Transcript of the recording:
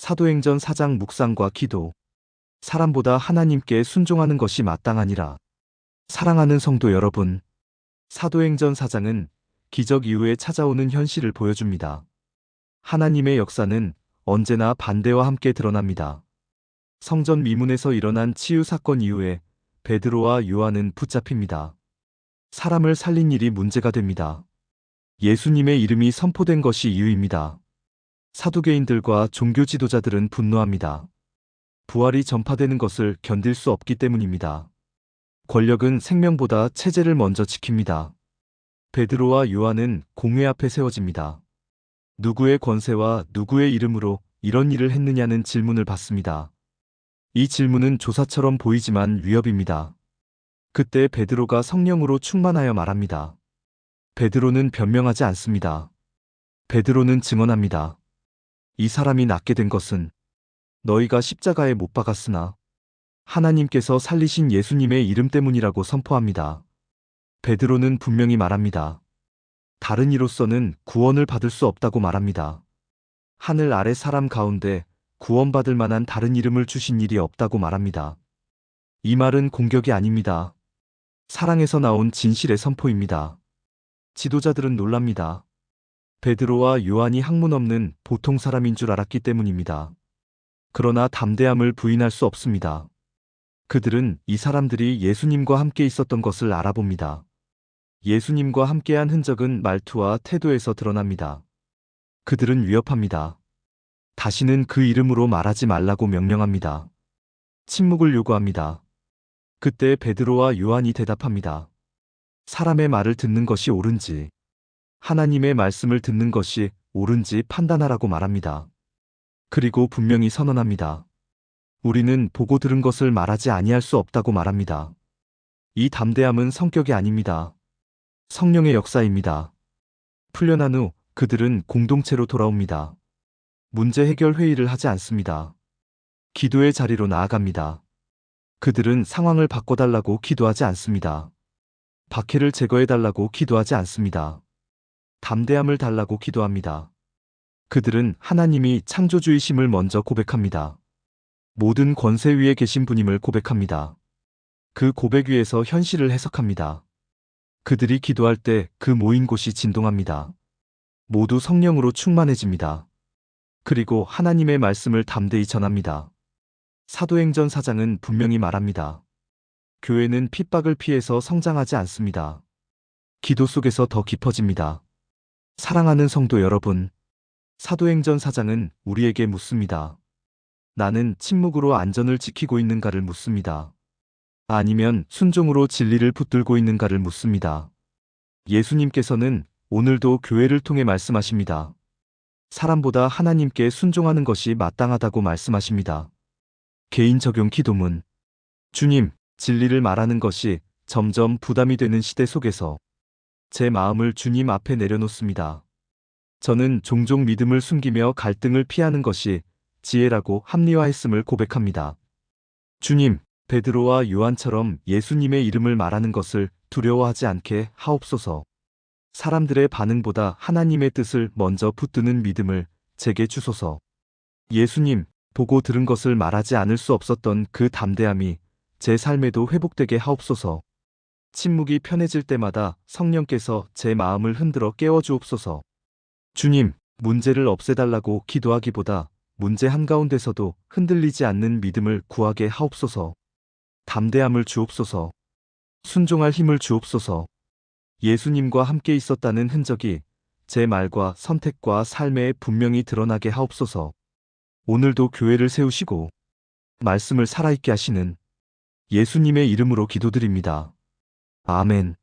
사도행전 4장 묵상과 기도. 사람보다 하나님께 순종하는 것이 마땅하니라. 사랑하는 성도 여러분, 사도행전 4장은 기적 이후에 찾아오는 현실을 보여줍니다. 하나님의 역사는 언제나 반대와 함께 드러납니다. 성전 미문에서 일어난 치유 사건 이후에 베드로와 요한은 붙잡힙니다. 사람을 살린 일이 문제가 됩니다. 예수님의 이름이 선포된 것이 이유입니다. 사두개인들과 종교 지도자들은 분노합니다. 부활이 전파되는 것을 견딜 수 없기 때문입니다. 권력은 생명보다 체제를 먼저 지킵니다. 베드로와 요한은 공회 앞에 세워집니다. 누구의 권세와 누구의 이름으로 이런 일을 했느냐는 질문을 받습니다. 이 질문은 조사처럼 보이지만 위협입니다. 그때 베드로가 성령으로 충만하여 말합니다. 베드로는 변명하지 않습니다. 베드로는 증언합니다. 이 사람이 낫게 된 것은 너희가 십자가에 못 박았으나 하나님께서 살리신 예수님의 이름 때문이라고 선포합니다. 베드로는 분명히 말합니다. 다른 이로서는 구원을 받을 수 없다고 말합니다. 하늘 아래 사람 가운데 구원받을 만한 다른 이름을 주신 일이 없다고 말합니다. 이 말은 공격이 아닙니다. 사랑에서 나온 진실의 선포입니다. 지도자들은 놀랍니다. 베드로와 요한이 학문 없는 보통 사람인 줄 알았기 때문입니다. 그러나 담대함을 부인할 수 없습니다. 그들은 이 사람들이 예수님과 함께 있었던 것을 알아봅니다. 예수님과 함께한 흔적은 말투와 태도에서 드러납니다. 그들은 위협합니다. 다시는 그 이름으로 말하지 말라고 명령합니다. 침묵을 요구합니다. 그때 베드로와 요한이 대답합니다. 사람의 말을 듣는 것이 옳은지, 하나님의 말씀을 듣는 것이 옳은지 판단하라고 말합니다. 그리고 분명히 선언합니다. 우리는 보고 들은 것을 말하지 아니할 수 없다고 말합니다. 이 담대함은 성격이 아닙니다. 성령의 역사입니다. 풀려난 후 그들은 공동체로 돌아옵니다. 문제 해결 회의를 하지 않습니다. 기도의 자리로 나아갑니다. 그들은 상황을 바꿔달라고 기도하지 않습니다. 박해를 제거해달라고 기도하지 않습니다. 담대함을 달라고 기도합니다. 그들은 하나님이 창조주이심을 먼저 고백합니다. 모든 권세 위에 계신 분임을 고백합니다. 그 고백 위에서 현실을 해석합니다. 그들이 기도할 때 그 모인 곳이 진동합니다. 모두 성령으로 충만해집니다. 그리고 하나님의 말씀을 담대히 전합니다. 사도행전 4장은 분명히 말합니다. 교회는 핍박을 피해서 성장하지 않습니다. 기도 속에서 더 깊어집니다. 사랑하는 성도 여러분, 사도행전 4장은 우리에게 묻습니다. 나는 침묵으로 안전을 지키고 있는가를 묻습니다. 아니면 순종으로 진리를 붙들고 있는가를 묻습니다. 예수님께서는 오늘도 교회를 통해 말씀하십니다. 사람보다 하나님께 순종하는 것이 마땅하다고 말씀하십니다. 개인 적용 기도문. 주님, 진리를 말하는 것이 점점 부담이 되는 시대 속에서 제 마음을 주님 앞에 내려놓습니다. 저는 종종 믿음을 숨기며 갈등을 피하는 것이 지혜라고 합리화했음을 고백합니다. 주님, 베드로와 요한처럼 예수님의 이름을 말하는 것을 두려워하지 않게 하옵소서. 사람들의 반응보다 하나님의 뜻을 먼저 붙드는 믿음을 제게 주소서. 예수님, 보고 들은 것을 말하지 않을 수 없었던 그 담대함이 제 삶에도 회복되게 하옵소서. 침묵이 편해질 때마다 성령께서 제 마음을 흔들어 깨워주옵소서. 주님, 문제를 없애달라고 기도하기보다 문제 한가운데서도 흔들리지 않는 믿음을 구하게 하옵소서. 담대함을 주옵소서. 순종할 힘을 주옵소서. 예수님과 함께 있었다는 흔적이 제 말과 선택과 삶에 분명히 드러나게 하옵소서. 오늘도 교회를 세우시고 말씀을 살아있게 하시는 예수님의 이름으로 기도드립니다. 아멘.